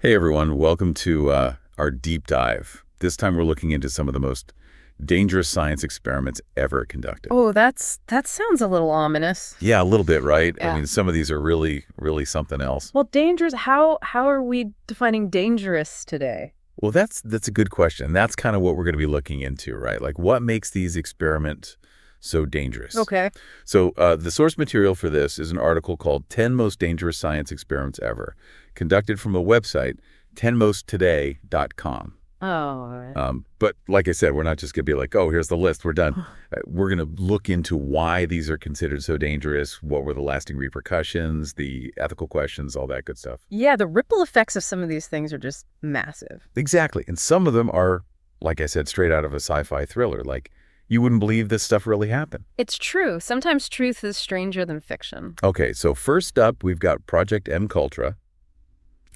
Hey everyone, welcome to our deep dive. This time we're looking into some of the most dangerous science experiments ever conducted. Oh, that sounds a little ominous. Yeah, a little bit, right? I Yeah. mean, some of these are really, really something else. Well, dangerous, how are we defining dangerous today? Well, that's a good question. That's kind of what we're going to be looking into, right? Like what makes these experiments so dangerous? Okay. So the source material for this is an article called 10 Most Dangerous Science Experiments Ever, conducted from a website, 10mosttoday.com. Oh, all right. But like I said, we're not just going to be like, oh, here's the list, we're done. We're going to look into why these are considered so dangerous, what were the lasting repercussions, the ethical questions, all that good stuff. Yeah, the ripple effects of some of these things are just massive. Exactly. And some of them are, like I said, straight out of a sci-fi thriller. Like, you wouldn't believe this stuff really happened. It's true. Sometimes truth is stranger than fiction. Okay, so first up, we've got Project MKUltra.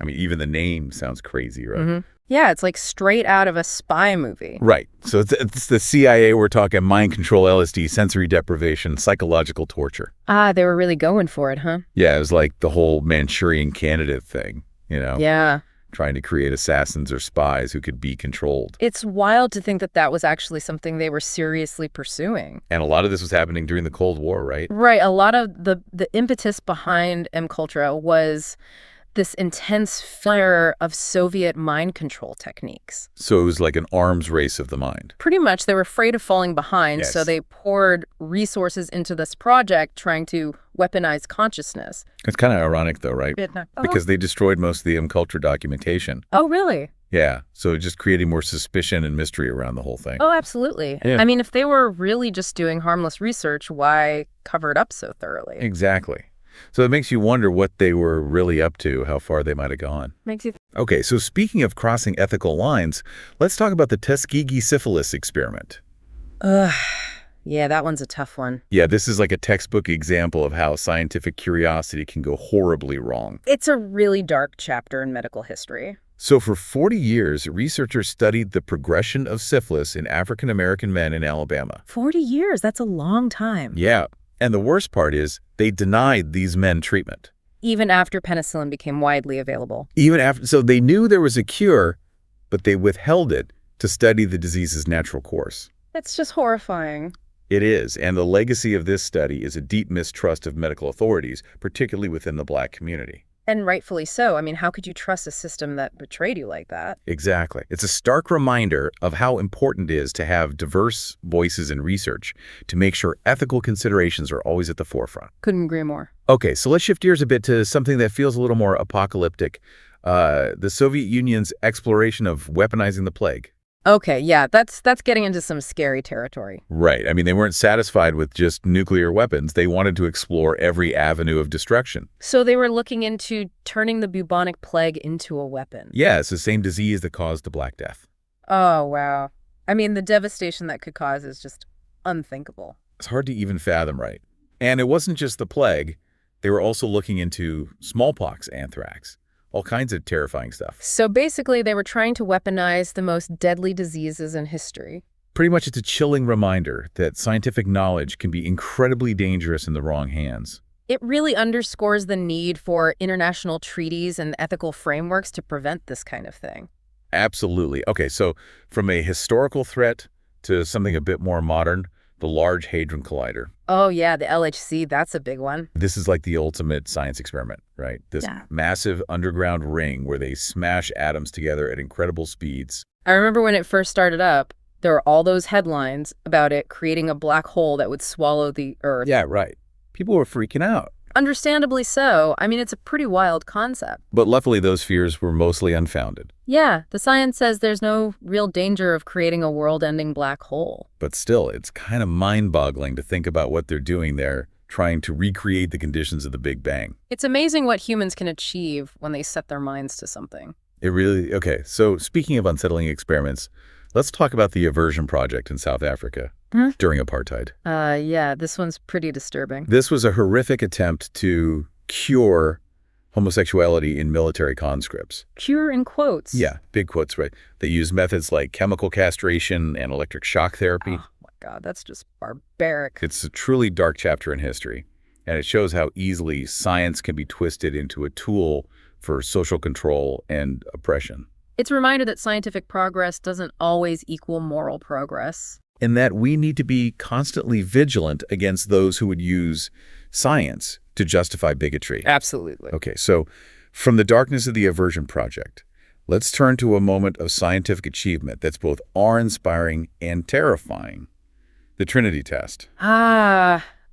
I mean, even the name sounds crazy, right? Mm-hmm. Yeah, it's like straight out of a spy movie. Right. So it's the CIA. We're talking mind control, LSD, sensory deprivation, psychological torture. Ah, they were really going for it, huh? Yeah, it was like the whole Manchurian Candidate thing, Yeah. trying to create assassins or spies who could be controlled. It's wild to think that that was actually something they were seriously pursuing. And a lot of this was happening during the Cold War, right? Right. A lot of the impetus behind MKUltra was this intense fear of Soviet mind control techniques. So it was like an arms race of the mind. Pretty much, they were afraid of falling behind, so Yes. they poured resources into this project trying to weaponize consciousness. It's kind of ironic, though, right? Vietnam. Because they destroyed most of the MKUltra documentation. Oh, really? Yeah, so just creating more suspicion and mystery around the whole thing. Oh, absolutely. Yeah. I mean, if they were really just doing harmless research, why cover it up so thoroughly? Exactly. So it makes you wonder what they were really up to, how far they might have gone. Makes you Okay, so speaking of crossing ethical lines, let's talk about the Tuskegee syphilis experiment. Ugh. Yeah, that one's a tough one. Yeah, this is like a textbook example of how scientific curiosity can go horribly wrong. It's a really dark chapter in medical history. So for 40 years, researchers studied the progression of syphilis in African-American men in Alabama. 40 years, that's a long time. Yeah, and the worst part is they denied these men treatment. Even after penicillin became widely available. Even after, so they knew there was a cure, but they withheld it to study the disease's natural course. It's just horrifying. It is, and the legacy of this study is a deep mistrust of medical authorities, particularly within the Black community. And rightfully so. I mean, how could you trust a system that betrayed you like that? Exactly. It's a stark reminder of how important it is to have diverse voices in research to make sure ethical considerations are always at the forefront. Couldn't agree more. Okay, so let's shift gears a bit to something that feels a little more apocalyptic. The Soviet Union's exploration of weaponizing the plague. Okay, yeah, that's getting into some scary territory. Right. I mean, they weren't satisfied with just nuclear weapons. They wanted to explore every avenue of destruction. So they were looking into turning the bubonic plague into a weapon. Yeah, it's the same disease that caused the Black Death. Oh, wow. I mean, the devastation that could cause is just unthinkable. It's hard to even fathom, right? And it wasn't just the plague. They were also looking into smallpox, anthrax, all kinds of terrifying stuff. So basically, they were trying to weaponize the most deadly diseases in history. Pretty much it's a chilling reminder that scientific knowledge can be incredibly dangerous in the wrong hands. It really underscores the need for international treaties and ethical frameworks to prevent this kind of thing. Absolutely. Okay, so from a historical threat to something a bit more modern, the Large Hadron Collider. Oh, yeah, the LHC, that's a big one. This is like the ultimate science experiment, right? This massive underground ring where they smash atoms together at incredible speeds. I remember when it first started up, there were all those headlines about it creating a black hole that would swallow the Earth. Yeah, right. People were freaking out. Understandably so. I mean, it's a pretty wild concept. But luckily, those fears were mostly unfounded. Yeah, the science says there's no real danger of creating a world-ending black hole. But still, it's kind of mind-boggling to think about what they're doing there, trying to recreate the conditions of the Big Bang. It's amazing what humans can achieve when they set their minds to something. It really, okay, so speaking of unsettling experiments, let's talk about the Aversion Project in South Africa during apartheid. Yeah, this one's pretty disturbing. This was a horrific attempt to cure homosexuality in military conscripts. Cure in quotes. Yeah, big quotes, right? They use methods like chemical castration and electric shock therapy. Oh my God, that's just barbaric. It's a truly dark chapter in history, and it shows how easily science can be twisted into a tool for social control and oppression. It's a reminder that scientific progress doesn't always equal moral progress. And that we need to be constantly vigilant against those who would use science to justify bigotry. Absolutely. Okay, so from the darkness of the Aversion Project, let's turn to a moment of scientific achievement that's both awe-inspiring and terrifying. The Trinity test.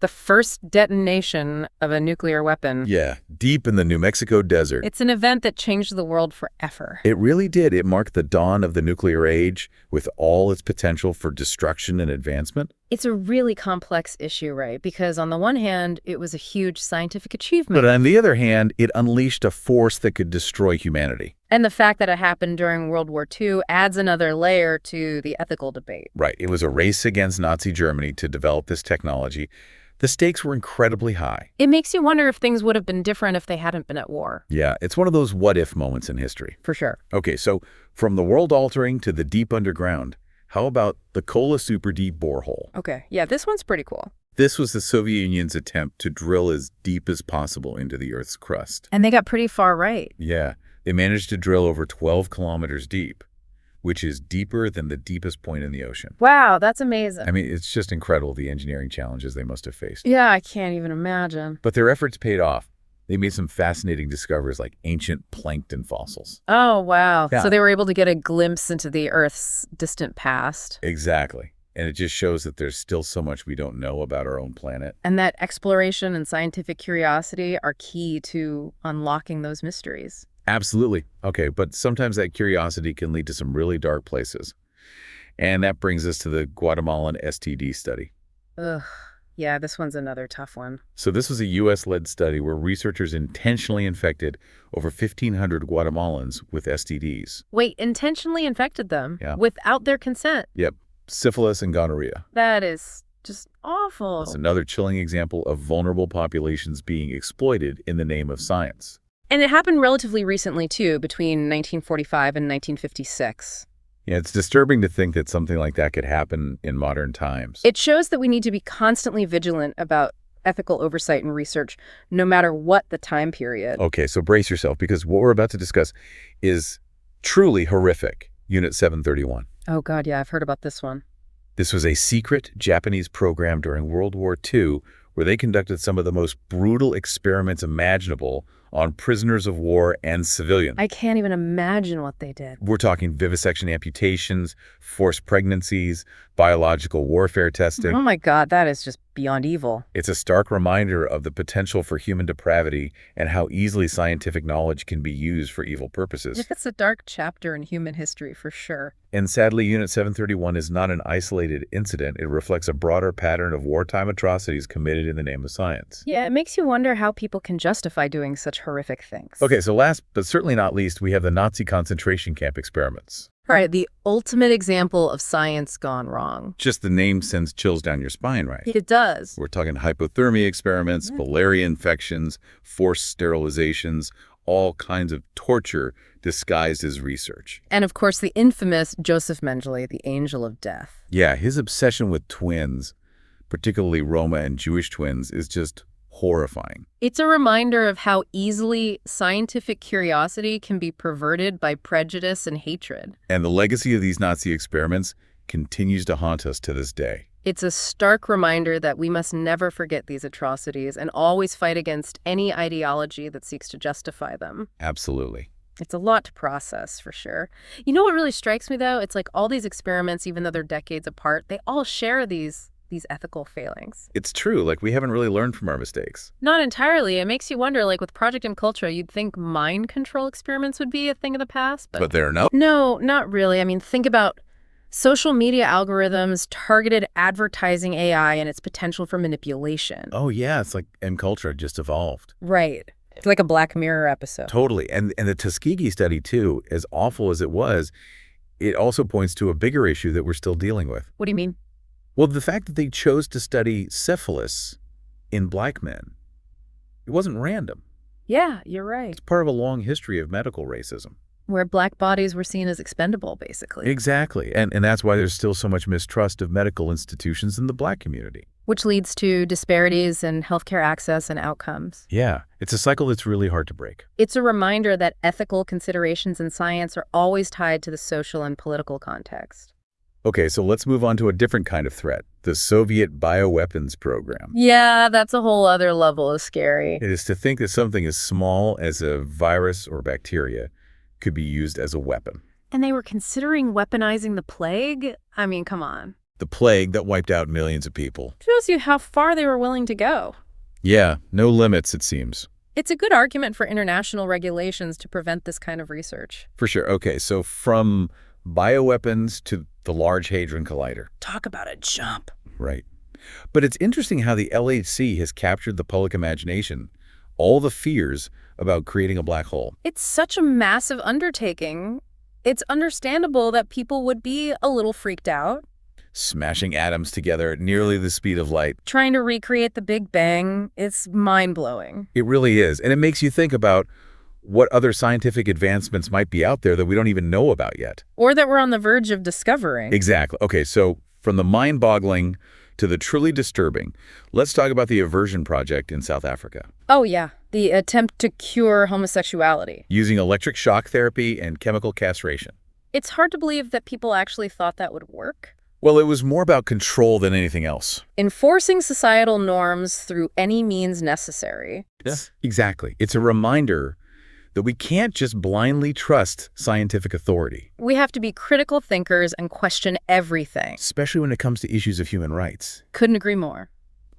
The first detonation of a nuclear weapon. Yeah, deep in the New Mexico desert. It's an event that changed the world forever. It really did. It marked the dawn of the nuclear age with all its potential for destruction and advancement. It's a really complex issue, right? Because on the one hand, it was a huge scientific achievement. But on the other hand, it unleashed a force that could destroy humanity. And the fact that it happened during World War II adds another layer to the ethical debate. Right. It was a race against Nazi Germany to develop this technology. The stakes were incredibly high. It makes you wonder if things would have been different if they hadn't been at war. Yeah, it's one of those what-if moments in history. For sure. Okay, so from the world-altering to the deep underground, how about the Kola Super Deep borehole? Okay, yeah, this one's pretty cool. This was the Soviet Union's attempt to drill as deep as possible into the Earth's crust. And they got pretty far right. Yeah, they managed to drill over 12 kilometers deep, which is deeper than the deepest point in the ocean. Wow, that's amazing. I mean, it's just incredible the engineering challenges they must have faced. Yeah, I can't even imagine. But their efforts paid off. They made some fascinating discoveries like ancient plankton fossils. Oh, wow. Yeah. So they were able to get a glimpse into the Earth's distant past. Exactly. And it just shows that there's still so much we don't know about our own planet. And that exploration and scientific curiosity are key to unlocking those mysteries. Absolutely. Okay, but sometimes that curiosity can lead to some really dark places. And that brings us to the Guatemalan STD study. Ugh. Yeah, this one's another tough one. So this was a U.S.-led study where researchers intentionally infected over 1,500 Guatemalans with STDs. Wait, intentionally infected them? Yeah. Without their consent? Yep, syphilis and gonorrhea. That is just awful. It's another chilling example of vulnerable populations being exploited in the name of science. And it happened relatively recently, too, between 1945 and 1956. Yeah, it's disturbing to think that something like that could happen in modern times. It shows that we need to be constantly vigilant about ethical oversight and research, no matter what the time period. Okay, so brace yourself, because what we're about to discuss is truly horrific. Unit 731. Oh, God, yeah, I've heard about this one. This was a secret Japanese program during World War II where they conducted some of the most brutal experiments imaginable on prisoners of war and civilians. I can't even imagine what they did. We're talking vivisection amputations, forced pregnancies, biological warfare testing. Oh, my God, that is just beyond evil. It's a stark reminder of the potential for human depravity and how easily scientific knowledge can be used for evil purposes. It's a dark chapter in human history, for sure. And sadly, Unit 731 is not an isolated incident. It reflects a broader pattern of wartime atrocities committed in the name of science. Yeah, it makes you wonder how people can justify doing such horrific things. Okay, so last but certainly not least, we have the Nazi concentration camp experiments. All right, the ultimate example of science gone wrong. Just the name sends chills down your spine, right? It does. We're talking hypothermia experiments, malaria infections, forced sterilizations, all kinds of torture disguised as research. And of course, the infamous Joseph Mengele, the angel of death. Yeah, his obsession with twins, particularly Roma and Jewish twins, is just horrifying. It's a reminder of how easily scientific curiosity can be perverted by prejudice and hatred. And the legacy of these Nazi experiments continues to haunt us to this day. It's a stark reminder that we must never forget these atrocities and always fight against any ideology that seeks to justify them. Absolutely. It's a lot to process, for sure. You know what really strikes me, though? It's like all these experiments, even though they're decades apart, they all share these ethical failings. It's true. Like, we haven't really learned from our mistakes. Not entirely. It makes you wonder, like with Project MKUltra, you'd think mind control experiments would be a thing of the past, But they're not. No, not really. I mean, think about social media algorithms, targeted advertising AI, and its potential for manipulation. Oh, yeah. It's like MKUltra just evolved. Right. It's like a Black Mirror episode. Totally. And the Tuskegee study, too, as awful as it was, it also points to a bigger issue that we're still dealing with. What do you mean? Well, the fact that they chose to study syphilis in black men, it wasn't random. Yeah, you're right. It's part of a long history of medical racism. Where black bodies were seen as expendable, basically. Exactly. And that's why there's still so much mistrust of medical institutions in the black community. which leads to disparities in healthcare access and outcomes. Yeah, it's a cycle that's really hard to break. It's a reminder that ethical considerations in science are always tied to the social and political context. Okay, so let's move on to a different kind of threat, the Soviet bioweapons program. Yeah, that's a whole other level of scary. It is to think that something as small as a virus or bacteria could be used as a weapon. And they were considering weaponizing the plague? I mean, come on. The plague that wiped out millions of people. Shows you how far they were willing to go. Yeah, no limits, it seems. It's a good argument for international regulations to prevent this kind of research. For sure. Okay, so from bioweapons to the Large Hadron Collider. Talk about a jump. Right. But it's interesting how the LHC has captured the public imagination, all the fears about creating a black hole. It's such a massive undertaking. It's understandable that people would be a little freaked out. Smashing atoms together at nearly the speed of light. Trying to recreate the Big Bang, it's mind-blowing. It really is. And it makes you think about what other scientific advancements might be out there that we don't even know about yet. Or that we're on the verge of discovering. Exactly. Okay, so from the mind-boggling to the truly disturbing, let's talk about the Aversion Project in South Africa. Oh, yeah. The attempt to cure homosexuality. Using electric shock therapy and chemical castration. It's hard to believe that people actually thought that would work. Well, it was more about control than anything else. Enforcing societal norms through any means necessary. Yeah, exactly. It's a reminder that we can't just blindly trust scientific authority. We have to be critical thinkers and question everything. Especially when it comes to issues of human rights. Couldn't agree more.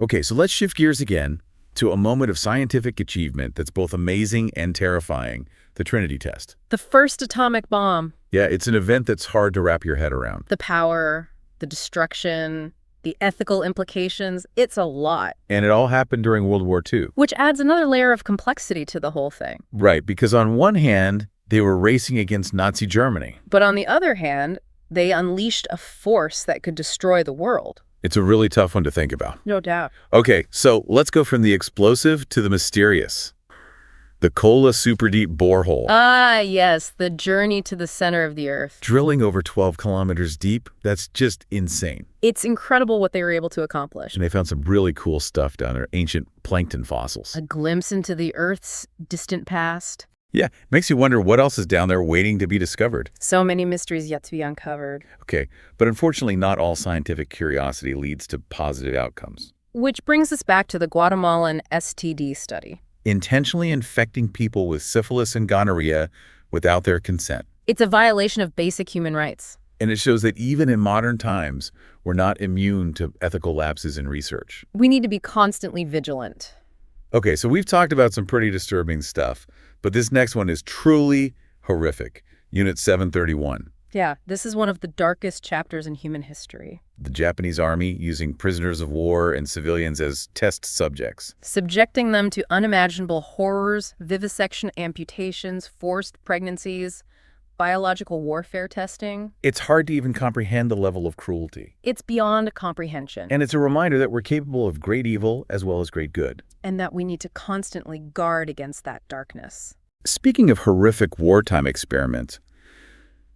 Okay, so let's shift gears again to a moment of scientific achievement that's both amazing and terrifying, the Trinity test. The first atomic bomb. Yeah, it's an event that's hard to wrap your head around. The power, the destruction, the ethical implications, it's a lot. And it all happened during World War II. Which adds another layer of complexity to the whole thing. Right, because on one hand, they were racing against Nazi Germany. But on the other hand, they unleashed a force that could destroy the world. It's a really tough one to think about. No doubt. Okay, so let's go from the explosive to the mysterious. The Kola Superdeep Borehole. Ah, yes, the journey to the center of the Earth. Drilling over 12 kilometers deep, that's just insane. It's incredible what they were able to accomplish. And they found some really cool stuff down there, ancient plankton fossils. A glimpse into the Earth's distant past. Yeah, makes you wonder what else is down there waiting to be discovered. So many mysteries yet to be uncovered. Okay, but unfortunately not all scientific curiosity leads to positive outcomes. Which brings us back to the Guatemalan STD study. Intentionally infecting people with syphilis and gonorrhea without their consent. It's a violation of basic human rights. And it shows that even in modern times, we're not immune to ethical lapses in research. We need to be constantly vigilant. Okay, so we've talked about some pretty disturbing stuff, but this next one is truly horrific. Unit 731. Yeah, this is one of the darkest chapters in human history. The Japanese army using prisoners of war and civilians as test subjects. Subjecting them to unimaginable horrors, vivisection amputations, forced pregnancies, biological warfare testing. It's hard to even comprehend the level of cruelty. It's beyond comprehension. And it's a reminder that we're capable of great evil as well as great good. And that we need to constantly guard against that darkness. Speaking of horrific wartime experiments,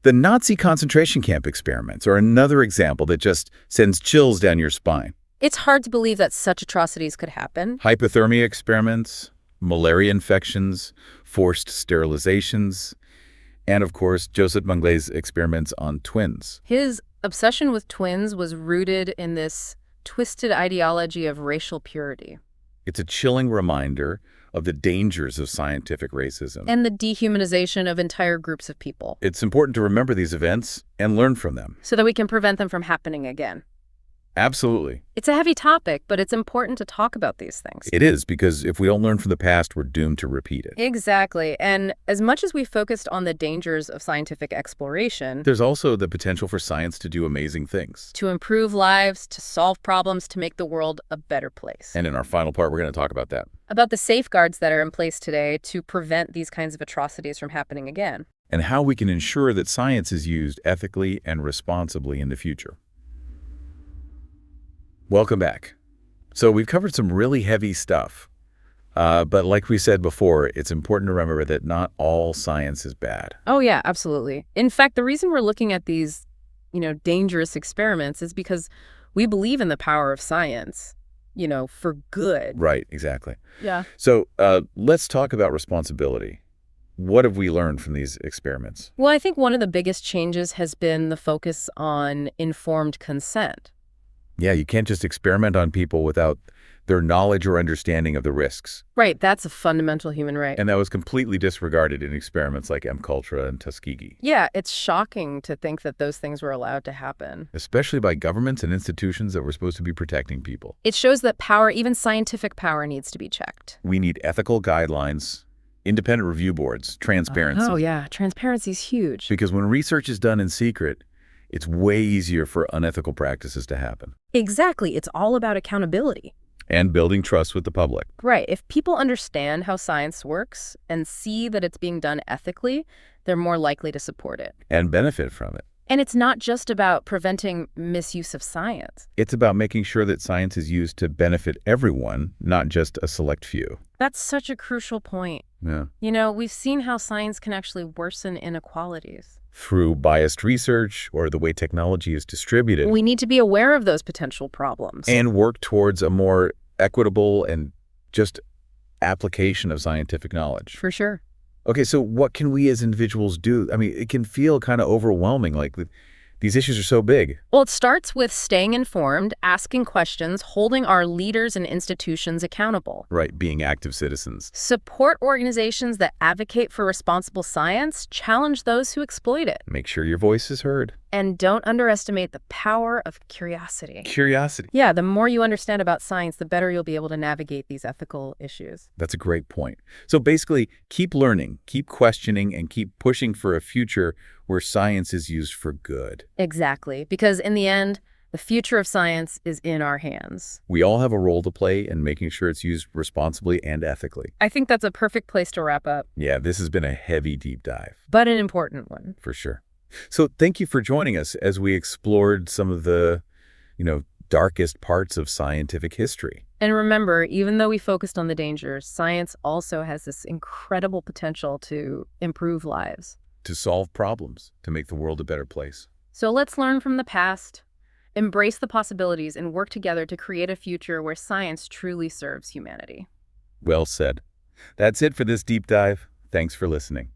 the Nazi concentration camp experiments are another example that just sends chills down your spine. It's hard to believe that such atrocities could happen. Hypothermia experiments, malaria infections, forced sterilizations, and of course, Joseph Mengelé's experiments on twins. His obsession with twins was rooted in this twisted ideology of racial purity. It's a chilling reminder of the dangers of scientific racism. And the dehumanization of entire groups of people. It's important to remember these events and learn from them. So that we can prevent them from happening again. Absolutely. It's a heavy topic, but it's important to talk about these things. It is, because if we don't learn from the past, we're doomed to repeat it. Exactly. And as much as we focused on the dangers of scientific exploration, there's also the potential for science to do amazing things. To improve lives, to solve problems, to make the world a better place. And in our final part, we're going to talk about that. About the safeguards that are in place today to prevent these kinds of atrocities from happening again. And how we can ensure that science is used ethically and responsibly in the future. Welcome back. So we've covered some really heavy stuff, but like we said before, it's important to remember that not all science is bad. Oh yeah, absolutely. In fact, the reason we're looking at these, dangerous experiments is because we believe in the power of science. for good. Right, exactly. Yeah. So let's talk about responsibility. What have we learned from these experiments? Well, I think one of the biggest changes has been the focus on informed consent. Yeah, you can't just experiment on people without their knowledge or understanding of the risks. Right, that's a fundamental human right. And that was completely disregarded in experiments like MKUltra and Tuskegee. Yeah, it's shocking to think that those things were allowed to happen. Especially by governments and institutions that were supposed to be protecting people. It shows that power, even scientific power, needs to be checked. We need ethical guidelines, independent review boards, transparency. Oh, yeah, transparency is huge. Because when research is done in secret, it's way easier for unethical practices to happen. Exactly, it's all about accountability. And building trust with the public. Right. If people understand how science works and see that it's being done ethically, they're more likely to support it. And benefit from it. And it's not just about preventing misuse of science. It's about making sure that science is used to benefit everyone, not just a select few. That's such a crucial point. Yeah. We've seen how science can actually worsen inequalities. Through biased research or the way technology is distributed. We need to be aware of those potential problems. And work towards a more equitable and just application of scientific knowledge. For sure. Okay, so what can we as individuals do? I mean, it can feel kind of overwhelming, like these issues are so big. Well, it starts with staying informed, asking questions, holding our leaders and institutions accountable. Right, being active citizens. Support organizations that advocate for responsible science, challenge those who exploit it. Make sure your voice is heard. And don't underestimate the power of curiosity. Curiosity. Yeah, the more you understand about science, the better you'll be able to navigate these ethical issues. That's a great point. So basically, keep learning, keep questioning, and keep pushing for a future where science is used for good. Exactly, because in the end, the future of science is in our hands. We all have a role to play in making sure it's used responsibly and ethically. I think that's a perfect place to wrap up. Yeah, this has been a heavy deep dive. But an important one. For sure. So thank you for joining us as we explored some of the, darkest parts of scientific history. And remember, even though we focused on the dangers, science also has this incredible potential to improve lives. To solve problems, to make the world a better place. So let's learn from the past, embrace the possibilities, and work together to create a future where science truly serves humanity. Well said. That's it for this deep dive. Thanks for listening.